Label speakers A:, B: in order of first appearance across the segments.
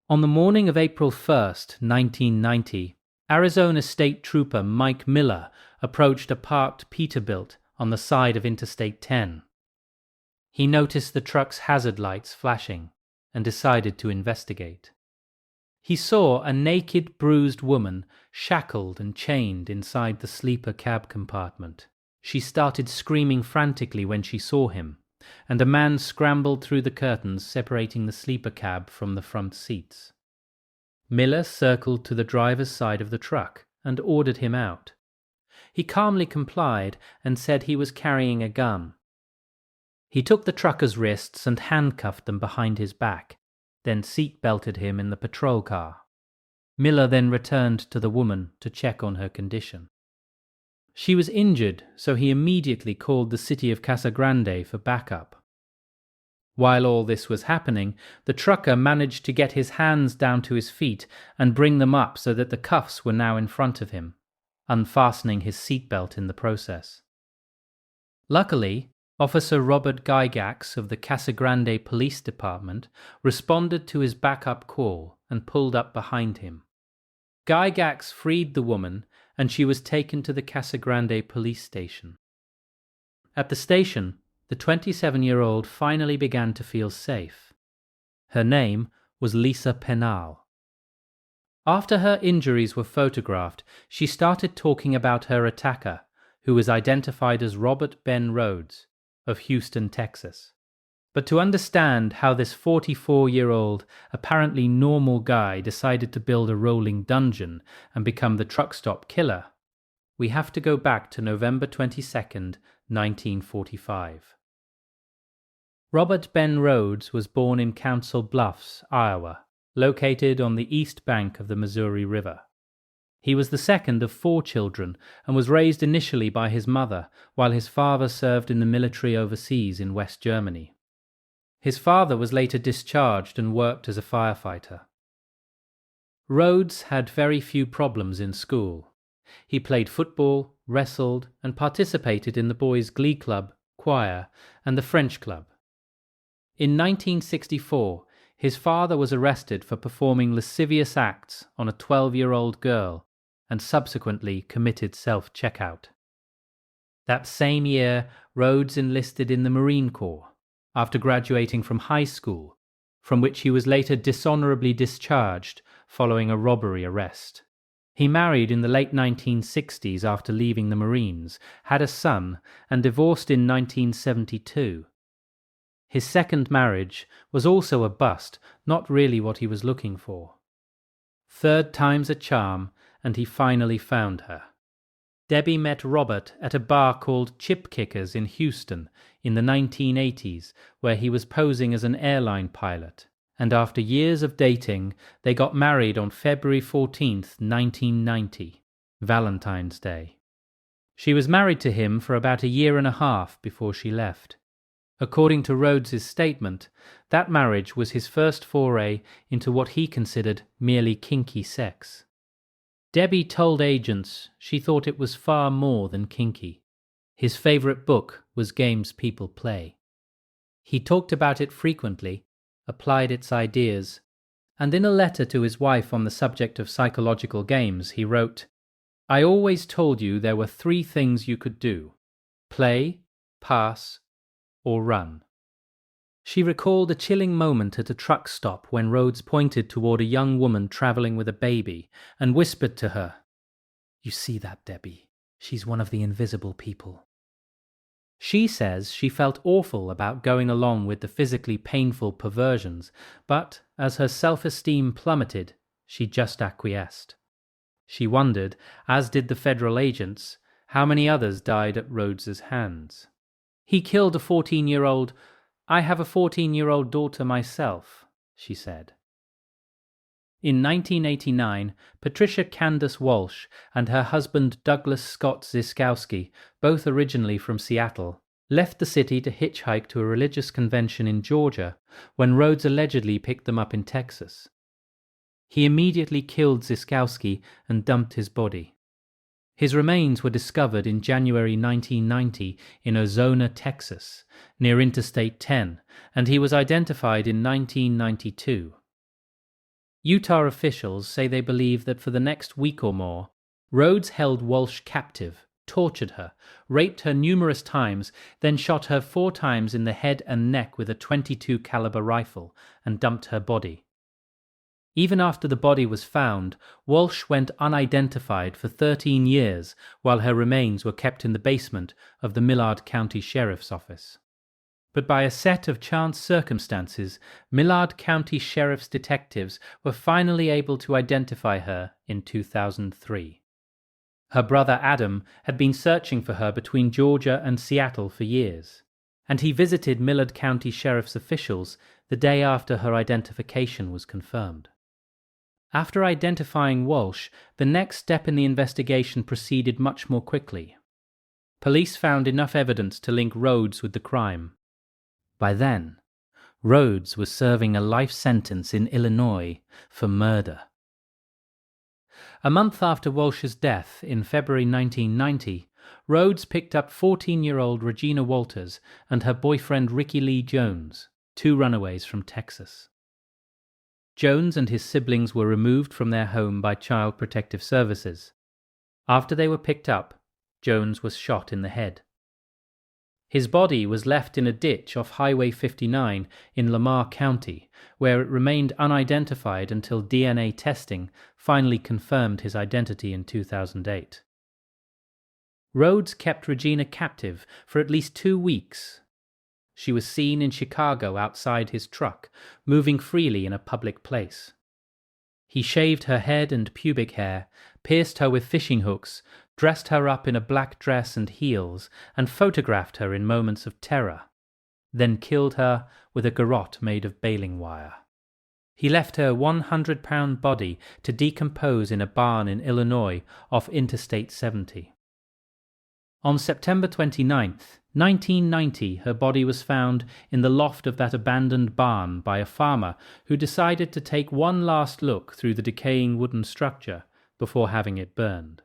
A: On the morning of April 1st, 1990, Arizona State Trooper Mike Miller approached a parked Peterbilt on the side of Interstate 10. He noticed the truck's hazard lights flashing and decided to investigate. He saw a naked, bruised woman shackled and chained inside the sleeper cab compartment. She started screaming frantically when she saw him, and a man scrambled through the curtains separating the sleeper cab from the front seats. Miller circled to the driver's side of the truck and ordered him out. He calmly complied and said he was carrying a gun. He took the trucker's wrists and handcuffed them behind his back, then seat-belted him in the patrol car. Miller then returned to the woman to check on her condition. She was injured, so he immediately called the city of Casa Grande for backup. While all this was happening, the trucker managed to get his hands down to his feet and bring them up so that the cuffs were now in front of him, unfastening his seatbelt in the process. Luckily, Officer Robert Gygax of the Casa Grande Police Department responded to his backup call and pulled up behind him. Gygax freed the woman, and she was taken to the Casa Grande police station. At the station, the 27-year-old finally began to feel safe. Her name was Lisa Penal. After her injuries were photographed, she started talking about her attacker, who was identified as Robert Ben Rhoades of Houston, Texas. But to understand how this 44-year-old, apparently normal guy decided to build a rolling dungeon and become the truck stop killer, we have to go back to November 22nd, 1945. Robert Ben Rhoades was born in Council Bluffs, Iowa, located on the east bank of the Missouri River. He was the second of 4 children and was raised initially by his mother, while his father served in the military overseas in West Germany. His father was later discharged and worked as a firefighter. Rhoades had very few problems in school. He played football, wrestled, and participated in the boys' glee club, choir, and the French club. In 1964, his father was arrested for performing lascivious acts on a 12-year-old girl and subsequently committed self-checkout. That same year, Rhoades enlisted in the Marine Corps after graduating from high school, from which he was later dishonorably discharged following a robbery arrest. He married in the late 1960s after leaving the Marines, had a son, and divorced in 1972. His second marriage was also a bust, not really what he was looking for. Third time's a charm, and he finally found her. Debbie met Robert at a bar called Chip Kickers in Houston in the 1980s, where he was posing as an airline pilot, and after years of dating, they got married on February 14th, 1990, Valentine's Day. She was married to him for about a year and a half before she left. According to Rhoades' statement, that marriage was his first foray into what he considered merely kinky sex. Debbie told agents she thought it was far more than kinky. His favorite book was Games People Play. He talked about it frequently, applied its ideas, and in a letter to his wife on the subject of psychological games, he wrote, "I always told you there were 3 things you could do: play, pass, or run." She recalled a chilling moment at a truck stop when Rhoades pointed toward a young woman traveling with a baby and whispered to her, "You see that, Debbie? She's one of the invisible people." She says she felt awful about going along with the physically painful perversions, but as her self-esteem plummeted, she just acquiesced. She wondered, as did the federal agents, how many others died at Rhoades' hands. "He killed a 14-year-old. I have a 14-year-old daughter myself," she said. In 1989, Patricia Candace Walsh and her husband Douglas Scott Ziskowski, both originally from Seattle, left the city to hitchhike to a religious convention in Georgia when Rhoades allegedly picked them up in Texas. He immediately killed Ziskowski and dumped his body. His remains were discovered in January 1990 in Ozona, Texas, near Interstate 10, and he was identified in 1992. Utah officials say they believe that for the next week or more, Rhoades held Walsh captive, tortured her, raped her numerous times, then shot her 4 times in the head and neck with a .22 caliber rifle and dumped her body. Even after the body was found, Walsh went unidentified for 13 years while her remains were kept in the basement of the Millard County Sheriff's Office. But by a set of chance circumstances, Millard County Sheriff's detectives were finally able to identify her in 2003. Her brother Adam had been searching for her between Georgia and Seattle for years, and he visited Millard County Sheriff's officials the day after her identification was confirmed. After identifying Walsh, the next step in the investigation proceeded much more quickly. Police found enough evidence to link Rhoades with the crime. By then, Rhoades was serving a life sentence in Illinois for murder. A month after Walsh's death, in February 1990, Rhoades picked up 14-year-old Regina Walters and her boyfriend Ricky Lee Jones, 2 runaways from Texas. Jones and his siblings were removed from their home by Child Protective Services. After they were picked up, Jones was shot in the head. His body was left in a ditch off Highway 59 in Lamar County, where it remained unidentified until DNA testing finally confirmed his identity in 2008. Rhoades kept Regina captive for at least 2 weeks. She was seen in Chicago outside his truck, moving freely in a public place. He shaved her head and pubic hair, pierced her with fishing hooks, dressed her up in a black dress and heels, and photographed her in moments of terror, then killed her with a garrote made of baling wire. He left her 100-pound body to decompose in a barn in Illinois off Interstate 70. On September 29, 1990, her body was found in the loft of that abandoned barn by a farmer who decided to take one last look through the decaying wooden structure before having it burned.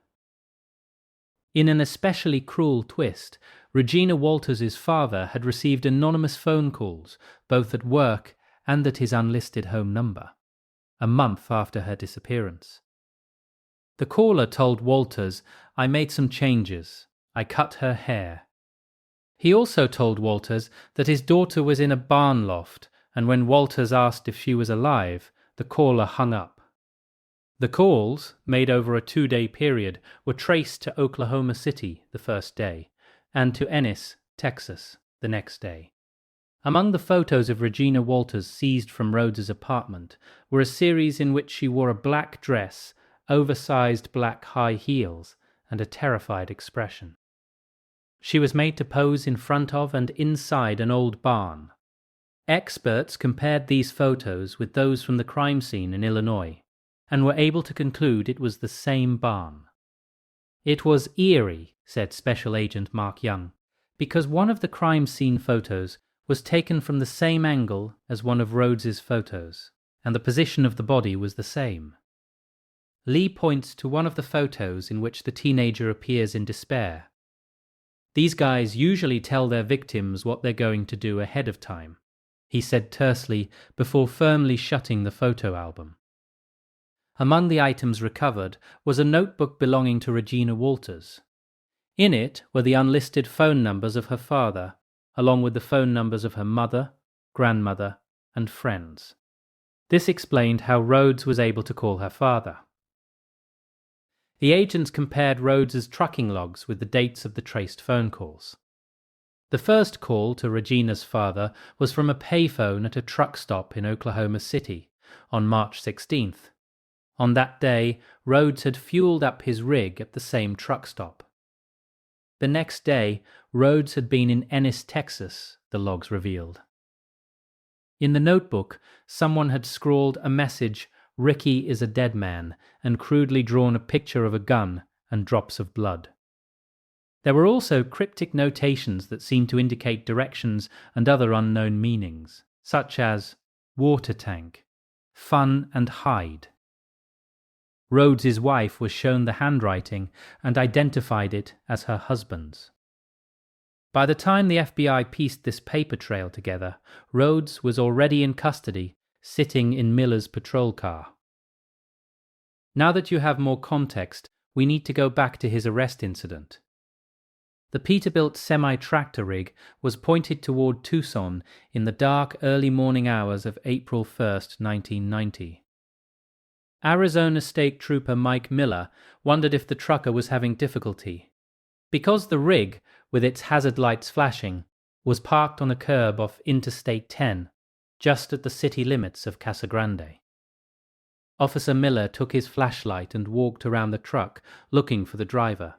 A: In an especially cruel twist, Regina Walters' father had received anonymous phone calls, both at work and at his unlisted home number, a month after her disappearance. The caller told Walters, "I made some changes. I cut her hair." He also told Walters that his daughter was in a barn loft, and when Walters asked if she was alive, the caller hung up. The calls, made over a 2-day period, were traced to Oklahoma City the first day, and to Ennis, Texas, the next day. Among the photos of Regina Walters seized from Rhoades' apartment were a series in which she wore a black dress, oversized black high heels, and a terrified expression. She was made to pose in front of and inside an old barn. Experts compared these photos with those from the crime scene in Illinois, and were able to conclude it was the same barn. It was eerie, said Special Agent Mark Young, because one of the crime scene photos was taken from the same angle as one of Rhoades' photos, and the position of the body was the same. Lee points to one of the photos in which the teenager appears in despair. "These guys usually tell their victims what they're going to do ahead of time," he said tersely before firmly shutting the photo album. Among the items recovered was a notebook belonging to Regina Walters. In it were the unlisted phone numbers of her father, along with the phone numbers of her mother, grandmother, and friends. This explained how Rhoades was able to call her father. The agents compared Rhoades' trucking logs with the dates of the traced phone calls. The first call to Regina's father was from a payphone at a truck stop in Oklahoma City on March 16th. On that day, Rhoades had fueled up his rig at the same truck stop. The next day, Rhoades had been in Ennis, Texas, the logs revealed. In the notebook, someone had scrawled a message, "Ricky is a dead man," and crudely drawn a picture of a gun and drops of blood. There were also cryptic notations that seemed to indicate directions and other unknown meanings, such as water tank, fun and hide. Rhoades' wife was shown the handwriting and identified it as her husband's. By the time the FBI pieced this paper trail together, Rhoades was already in custody, sitting in Miller's patrol car. Now that you have more context, we need to go back to his arrest incident. The Peterbilt semi-tractor rig was pointed toward Tucson in the dark early morning hours of April 1st, 1990. Arizona State Trooper Mike Miller wondered if the trucker was having difficulty. Because the rig, with its hazard lights flashing, was parked on a curb off Interstate 10, just at the city limits of Casa Grande. Officer Miller took his flashlight and walked around the truck, looking for the driver.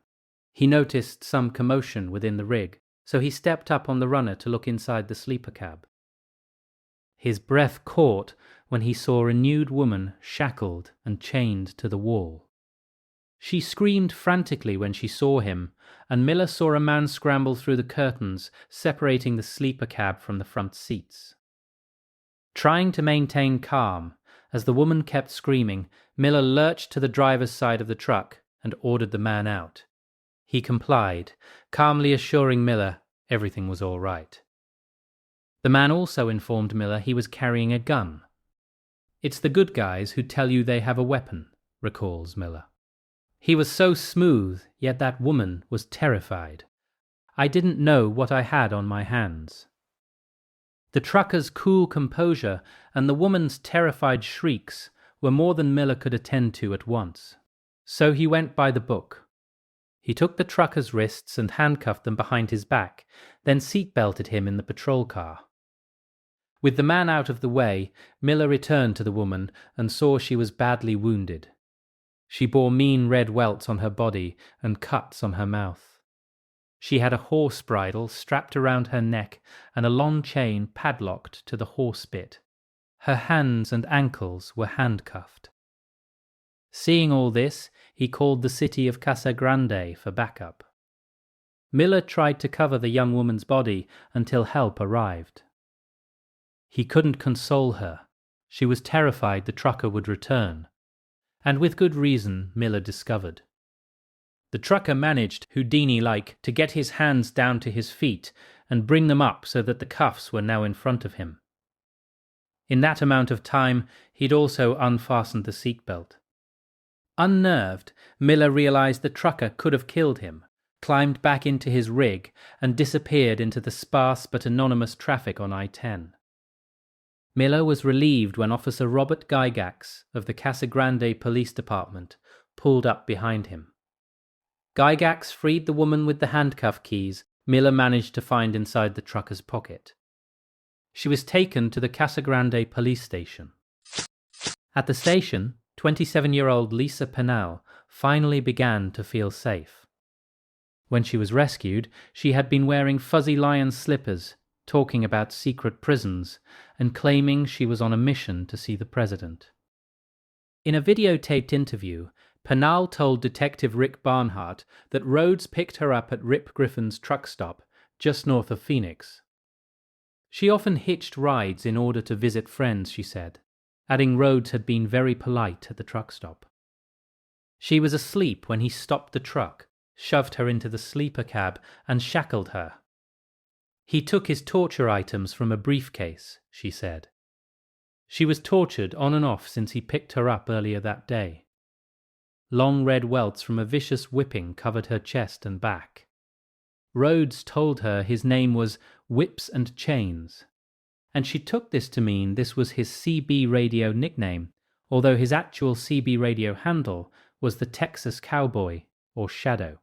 A: He noticed some commotion within the rig, so he stepped up on the runner to look inside the sleeper cab. His breath caught when he saw a nude woman shackled and chained to the wall. She screamed frantically when she saw him, and Miller saw a man scramble through the curtains separating the sleeper cab from the front seats. Trying to maintain calm, as the woman kept screaming, Miller lurched to the driver's side of the truck and ordered the man out. He complied, calmly assuring Miller everything was all right. The man also informed Miller he was carrying a gun. "It's the good guys who tell you they have a weapon," recalls Miller. He was so smooth, yet that woman was terrified. "I didn't know what I had on my hands." The trucker's cool composure and the woman's terrified shrieks were more than Miller could attend to at once. So he went by the book. He took the trucker's wrists and handcuffed them behind his back, then seatbelted him in the patrol car. With the man out of the way, Miller returned to the woman and saw she was badly wounded. She bore mean red welts on her body and cuts on her mouth. She had a horse bridle strapped around her neck and a long chain padlocked to the horse bit. Her hands and ankles were handcuffed. Seeing all this, he called the city of Casa Grande for backup. Miller tried to cover the young woman's body until help arrived. He couldn't console her. She was terrified the trucker would return. And with good reason, Miller discovered. The trucker managed, Houdini-like, to get his hands down to his feet and bring them up so that the cuffs were now in front of him. In that amount of time, he'd also unfastened the seatbelt. Unnerved, Miller realized the trucker could have killed him, climbed back into his rig, and disappeared into the sparse but anonymous traffic on I-10. Miller was relieved when Officer Robert Gygax of the Casa Grande Police Department pulled up behind him. Gygax freed the woman with the handcuff keys Miller managed to find inside the trucker's pocket. She was taken to the Casa Grande police station. At the station, 27-year-old Lisa Penal finally began to feel safe. When she was rescued, she had been wearing fuzzy lion slippers, talking about secret prisons, and claiming she was on a mission to see the president. In a videotaped interview, Penal told Detective Rick Barnhart that Rhoades picked her up at Rip Griffin's truck stop, just north of Phoenix. She often hitched rides in order to visit friends, she said, adding Rhoades had been very polite at the truck stop. She was asleep when he stopped the truck, shoved her into the sleeper cab, and shackled her. He took his torture items from a briefcase, she said. She was tortured on and off since he picked her up earlier that day. Long red welts from a vicious whipping covered her chest and back. Rhoades told her his name was Whips and Chains, and she took this to mean this was his CB radio nickname, although his actual CB radio handle was the Texas Cowboy, or Shadow.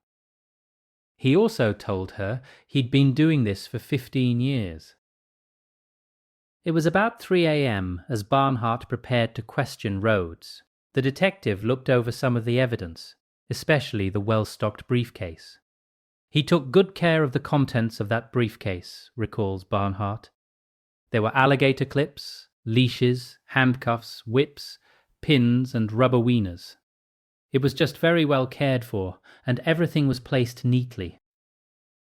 A: He also told her he'd been doing this for 15 years. It was about 3 a.m. as Barnhart prepared to question Rhoades. The detective looked over some of the evidence, especially the well-stocked briefcase. He took good care of the contents of that briefcase, recalls Barnhart. There were alligator clips, leashes, handcuffs, whips, pins, and rubber wieners. It was just very well cared for, and everything was placed neatly.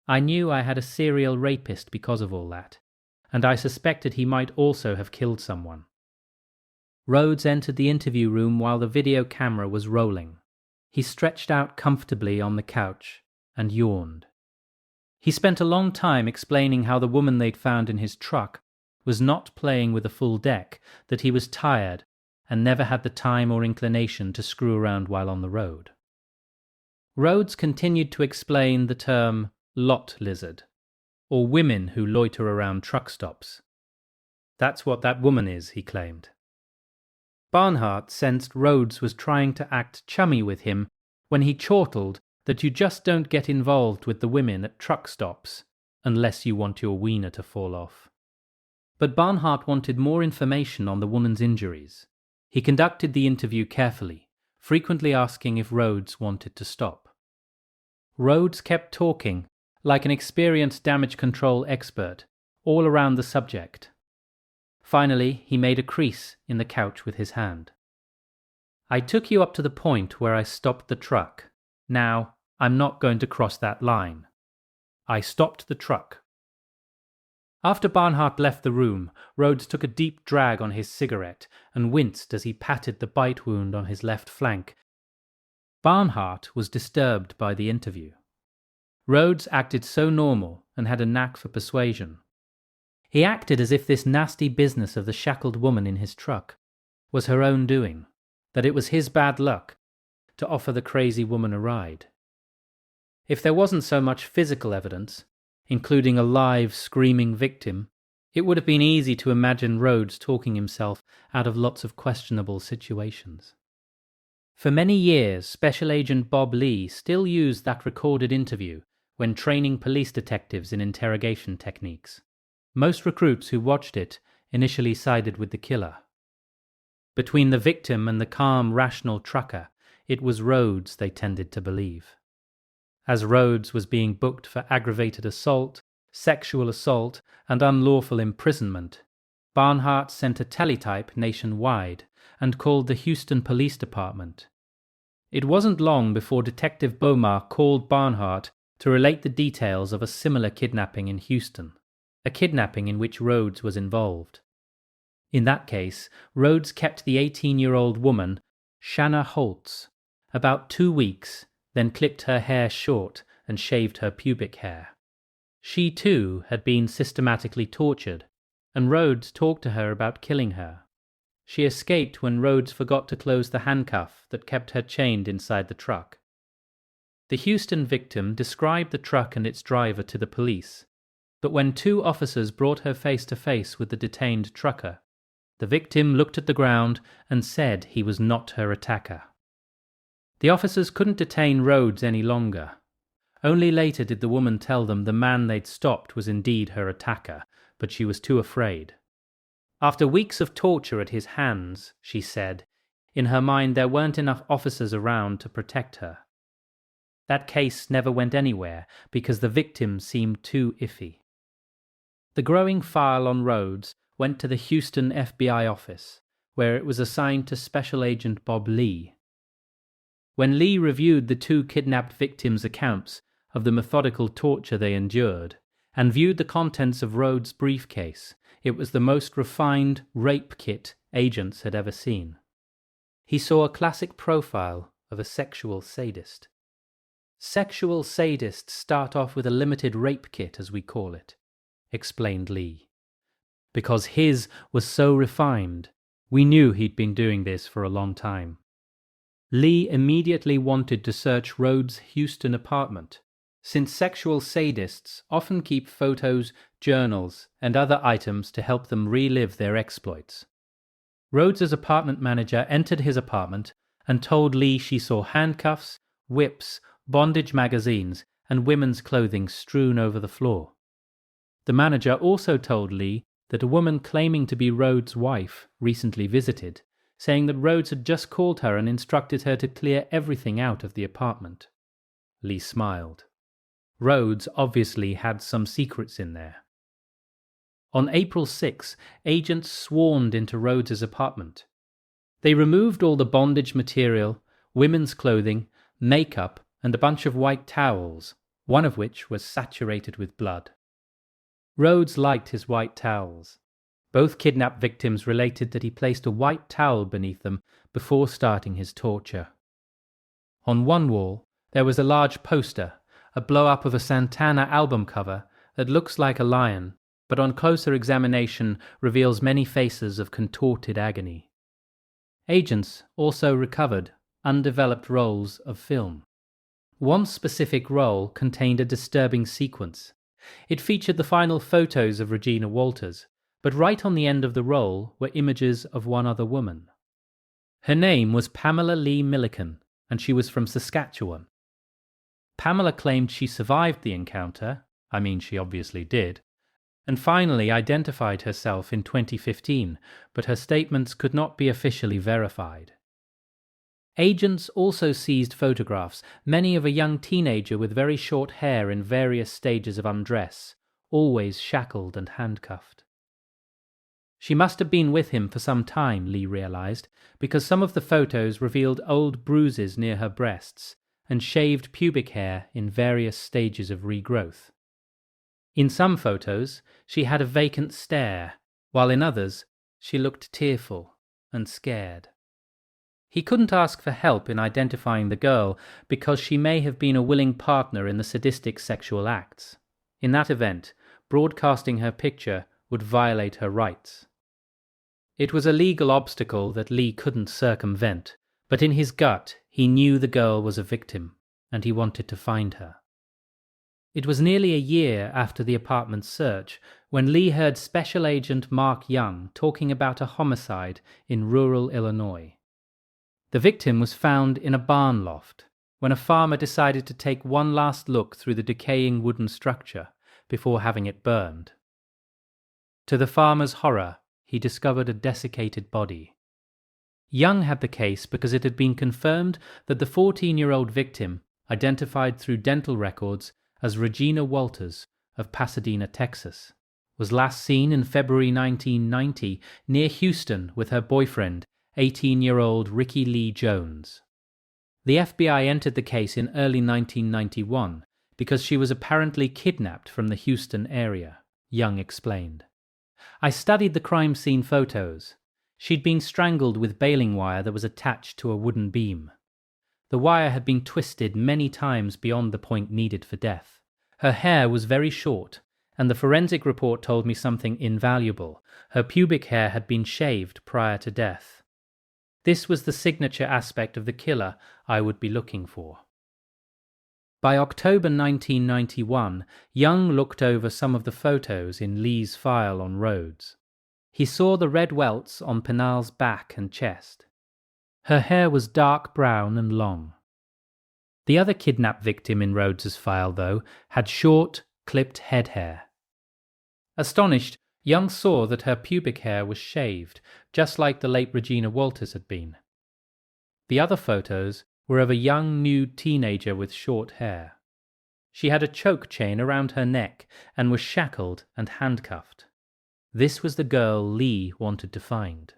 A: I knew I had a serial rapist because of all that, and I suspected he might also have killed someone. Rhoades entered the interview room while the video camera was rolling. He stretched out comfortably on the couch and yawned. He spent a long time explaining how the woman they'd found in his truck was not playing with a full deck, that he was tired, and never had the time or inclination to screw around while on the road. Rhoades continued to explain the term lot lizard, or women who loiter around truck stops. That's what that woman is, he claimed. Barnhart sensed Rhoades was trying to act chummy with him when he chortled that you just don't get involved with the women at truck stops unless you want your wiener to fall off. But Barnhart wanted more information on the woman's injuries. He conducted the interview carefully, frequently asking if Rhoades wanted to stop. Rhoades kept talking, like an experienced damage control expert, all around the subject. Finally, he made a crease in the couch with his hand. I took you up to the point where I stopped the truck. Now, I'm not going to cross that line. I stopped the truck. After Barnhart left the room, Rhoades took a deep drag on his cigarette and winced as he patted the bite wound on his left flank. Barnhart was disturbed by the interview. Rhoades acted so normal and had a knack for persuasion. He acted as if this nasty business of the shackled woman in his truck was her own doing, that it was his bad luck to offer the crazy woman a ride. If there wasn't so much physical evidence, including a live, screaming victim, it would have been easy to imagine Rhoades talking himself out of lots of questionable situations. For many years, Special Agent Bob Lee still used that recorded interview when training police detectives in interrogation techniques. Most recruits who watched it initially sided with the killer. Between the victim and the calm, rational trucker, it was Rhoades they tended to believe. As Rhoades was being booked for aggravated assault, sexual assault, and unlawful imprisonment, Barnhart sent a teletype nationwide and called the Houston Police Department. It wasn't long before Detective Bomar called Barnhart to relate the details of a similar kidnapping in Houston, a kidnapping in which Rhoades was involved. In that case, Rhoades kept the 18-year-old woman, Shanna Holtz, about 2 weeks, then clipped her hair short and shaved her pubic hair. She, too, had been systematically tortured, and Rhoades talked to her about killing her. She escaped when Rhoades forgot to close the handcuff that kept her chained inside the truck. The Houston victim described the truck and its driver to the police, but when 2 officers brought her face to face with the detained trucker, the victim looked at the ground and said he was not her attacker. The officers couldn't detain Rhoades any longer. Only later did the woman tell them the man they'd stopped was indeed her attacker, but she was too afraid. After weeks of torture at his hands, she said, in her mind there weren't enough officers around to protect her. That case never went anywhere because the victim seemed too iffy. The growing file on Rhoades went to the Houston FBI office, where it was assigned to Special Agent Bob Lee. When Lee reviewed the 2 kidnapped victims' accounts of the methodical torture they endured, and viewed the contents of Rhoades' briefcase, it was the most refined rape kit agents had ever seen. He saw a classic profile of a sexual sadist. Sexual sadists start off with a limited rape kit, as we call it, explained Lee. Because his was so refined, we knew he'd been doing this for a long time. Lee immediately wanted to search Rhoades' Houston apartment, since sexual sadists often keep photos, journals, and other items to help them relive their exploits. Rhoades' apartment manager entered his apartment and told Lee she saw handcuffs, whips, bondage magazines, and women's clothing strewn over the floor. The manager also told Lee that a woman claiming to be Rhoades' wife recently visited, saying that Rhoades had just called her and instructed her to clear everything out of the apartment. Lee smiled. Rhoades obviously had some secrets in there. On April 6, agents swarmed into Rhoades' apartment. They removed all the bondage material, women's clothing, makeup, and a bunch of white towels, one of which was saturated with blood. Rhoades liked his white towels. Both kidnapped victims related that he placed a white towel beneath them before starting his torture. On one wall, there was a large poster, a blow-up of a Santana album cover that looks like a lion, but on closer examination reveals many faces of contorted agony. Agents also recovered undeveloped rolls of film. One specific roll contained a disturbing sequence. It featured the final photos of Regina Walters, but right on the end of the roll were images of one other woman. Her name was Pamela Lee Milliken, and she was from Saskatchewan. Pamela claimed she survived the encounter, she obviously did, and finally identified herself in 2015, but her statements could not be officially verified. Agents also seized photographs, many of a young teenager with very short hair in various stages of undress, always shackled and handcuffed. She must have been with him for some time, Lee realized, because some of the photos revealed old bruises near her breasts and shaved pubic hair in various stages of regrowth. In some photos, she had a vacant stare, while in others, she looked tearful and scared. He couldn't ask for help in identifying the girl because she may have been a willing partner in the sadistic sexual acts. In that event, broadcasting her picture would violate her rights. It was a legal obstacle that Lee couldn't circumvent, but in his gut he knew the girl was a victim, and he wanted to find her. It was nearly a year after the apartment search when Lee heard Special Agent Mark Young talking about a homicide in rural Illinois. The victim was found in a barn loft when a farmer decided to take one last look through the decaying wooden structure before having it burned. To the farmer's horror, he discovered a desiccated body. Young had the case because it had been confirmed that the 14-year-old victim, identified through dental records as Regina Walters of Pasadena, Texas, was last seen in February 1990 near Houston with her boyfriend, 18-year-old Ricky Lee Jones. The FBI entered the case in early 1991 because she was apparently kidnapped from the Houston area, Young explained. I studied the crime scene photos. She'd been strangled with baling wire that was attached to a wooden beam. The wire had been twisted many times beyond the point needed for death. Her hair was very short, and the forensic report told me something invaluable. Her pubic hair had been shaved prior to death. This was the signature aspect of the killer I would be looking for. By October 1991, Young looked over some of the photos in Lee's file on Rhoades. He saw the red welts on Penal's back and chest. Her hair was dark brown and long. The other kidnapped victim in Rhoades's file, though, had short, clipped head hair. Astonished, Young saw that her pubic hair was shaved, just like the late Regina Walters had been. The other photos were of a young nude teenager with short hair. She had a choke chain around her neck and was shackled and handcuffed. This was the girl Lee wanted to find.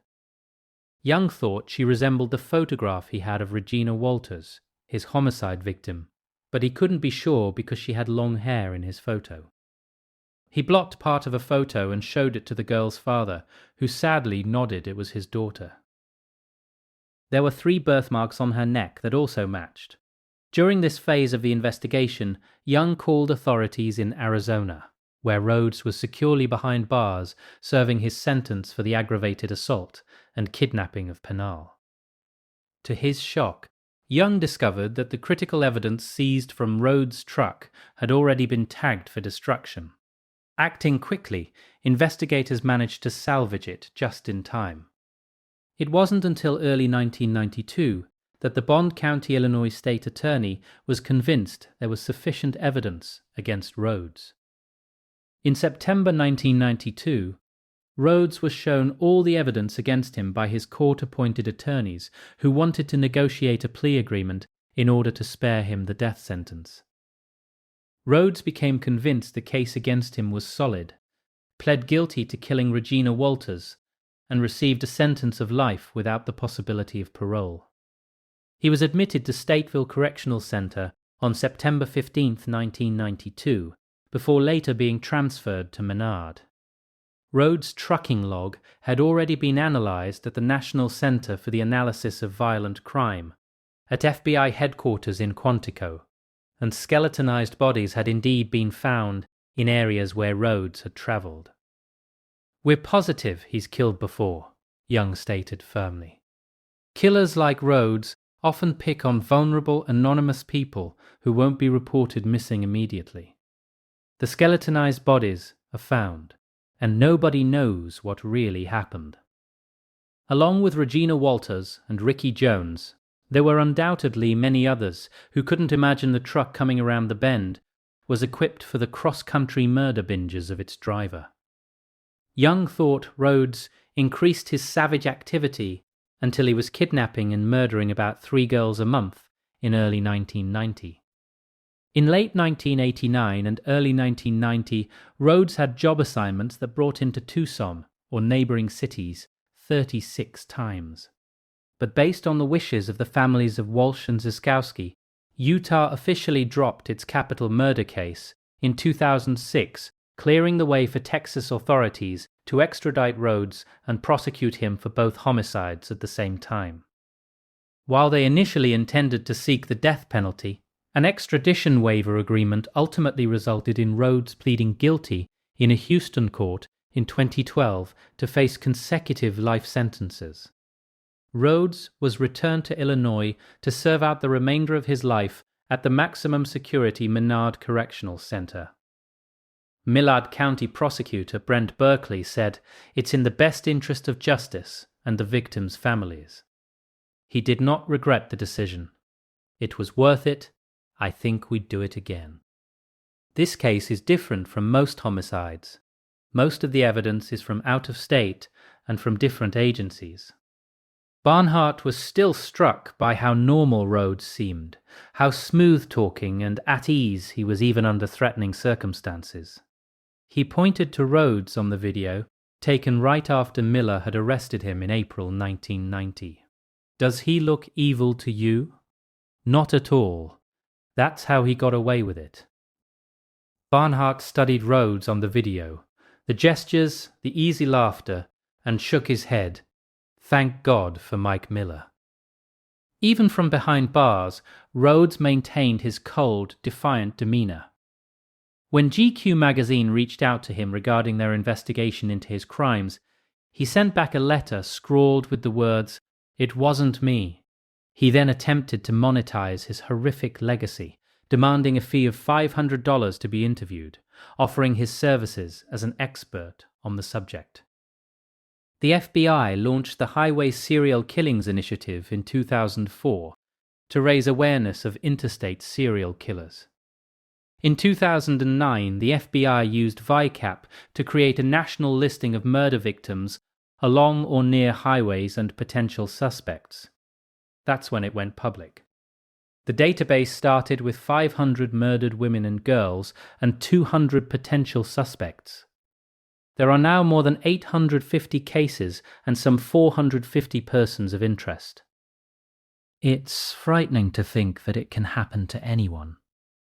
A: Young thought she resembled the photograph he had of Regina Walters, his homicide victim, but he couldn't be sure because she had long hair in his photo. He blocked part of a photo and showed it to the girl's father, who sadly nodded it was his daughter. There were 3 birthmarks on her neck that also matched. During this phase of the investigation, Young called authorities in Arizona, where Rhoades was securely behind bars serving his sentence for the aggravated assault and kidnapping of Penal. To his shock, Young discovered that the critical evidence seized from Rhoades' truck had already been tagged for destruction. Acting quickly, investigators managed to salvage it just in time. It wasn't until early 1992 that the Bond County, Illinois state attorney was convinced there was sufficient evidence against Rhoades. In September 1992, Rhoades was shown all the evidence against him by his court-appointed attorneys who wanted to negotiate a plea agreement in order to spare him the death sentence. Rhoades became convinced the case against him was solid, pled guilty to killing Regina Walters, and received a sentence of life without the possibility of parole. He was admitted to Stateville Correctional Center on September 15, 1992, before later being transferred to Menard. Rhoades' trucking log had already been analyzed at the National Center for the Analysis of Violent Crime, at FBI headquarters in Quantico, and skeletonized bodies had indeed been found in areas where Rhoades had traveled. "We're positive he's killed before," Young stated firmly. Killers like Rhoades often pick on vulnerable, anonymous people who won't be reported missing immediately. The skeletonized bodies are found, and nobody knows what really happened. Along with Regina Walters and Ricky Jones, there were undoubtedly many others who couldn't imagine the truck coming around the bend was equipped for the cross-country murder binges of its driver. Young thought Rhoades increased his savage activity until he was kidnapping and murdering about 3 girls a month in early 1990. In late 1989 and early 1990, Rhoades had job assignments that brought him to Tucson or neighboring cities 36 times. But based on the wishes of the families of Walsh and Ziskowski, Utah officially dropped its capital murder case in 2006, clearing the way for Texas authorities to extradite Rhoades and prosecute him for both homicides at the same time. While they initially intended to seek the death penalty, an extradition waiver agreement ultimately resulted in Rhoades pleading guilty in a Houston court in 2012 to face consecutive life sentences. Rhoades was returned to Illinois to serve out the remainder of his life at the maximum security Menard Correctional Center. Millard County prosecutor Brent Berkeley said, "It's in the best interest of justice and the victims' families." He did not regret the decision. "It was worth it. I think we'd do it again." This case is different from most homicides. Most of the evidence is from out of state and from different agencies. Barnhart was still struck by how normal Rhoades seemed, how smooth-talking and at ease he was even under threatening circumstances. He pointed to Rhoades on the video, taken right after Miller had arrested him in April 1990. "Does he look evil to you?" "Not at all. That's how he got away with it." Barnhart studied Rhoades on the video, the gestures, the easy laughter, and shook his head. Thank God for Mike Miller. Even from behind bars, Rhoades maintained his cold, defiant demeanor. When GQ magazine reached out to him regarding their investigation into his crimes, he sent back a letter scrawled with the words, "It wasn't me." He then attempted to monetize his horrific legacy, demanding a fee of $500 to be interviewed, offering his services as an expert on the subject. The FBI launched the Highway Serial Killings Initiative in 2004 to raise awareness of interstate serial killers. In 2009, the FBI used VICAP to create a national listing of murder victims along or near highways and potential suspects. That's when it went public. The database started with 500 murdered women and girls and 200 potential suspects. There are now more than 850 cases and some 450 persons of interest. It's frightening to think that it can happen to anyone,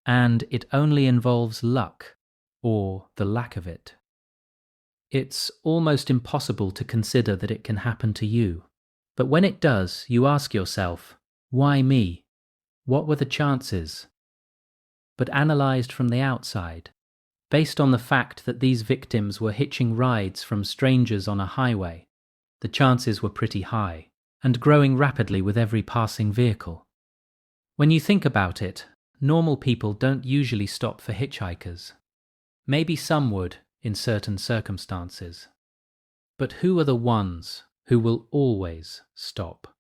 A: and it only involves luck, or the lack of it. It's almost impossible to consider that it can happen to you, but when it does, you ask yourself, why me? What were the chances? But analysed from the outside, based on the fact that these victims were hitching rides from strangers on a highway, the chances were pretty high, and growing rapidly with every passing vehicle. When you think about it, normal people don't usually stop for hitchhikers. Maybe some would, in certain circumstances. But who are the ones who will always stop?